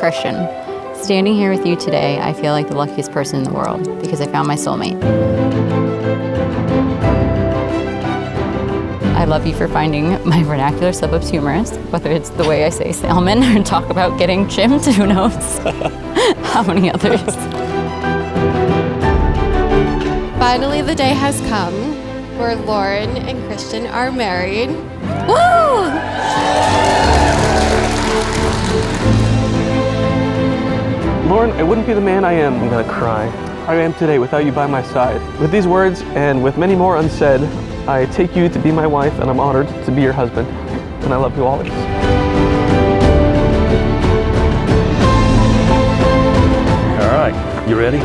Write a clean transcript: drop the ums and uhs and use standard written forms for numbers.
Christian. Standing here with you today, I feel like the luckiest person in the world because I found my soulmate. I love you for finding my vernacular suburbs humorous, whether it's the way I say salmon or talk about getting chimmed, who knows how many others. Finally, the day has come where Lauren and Christian are married. Woo! Lauren, I wouldn't be the man I am. I'm gonna cry. I am today without you by my side. With these words and with many more unsaid, I take you to be my wife, and I'm honored to be your husband. And I love you always. All right, you ready?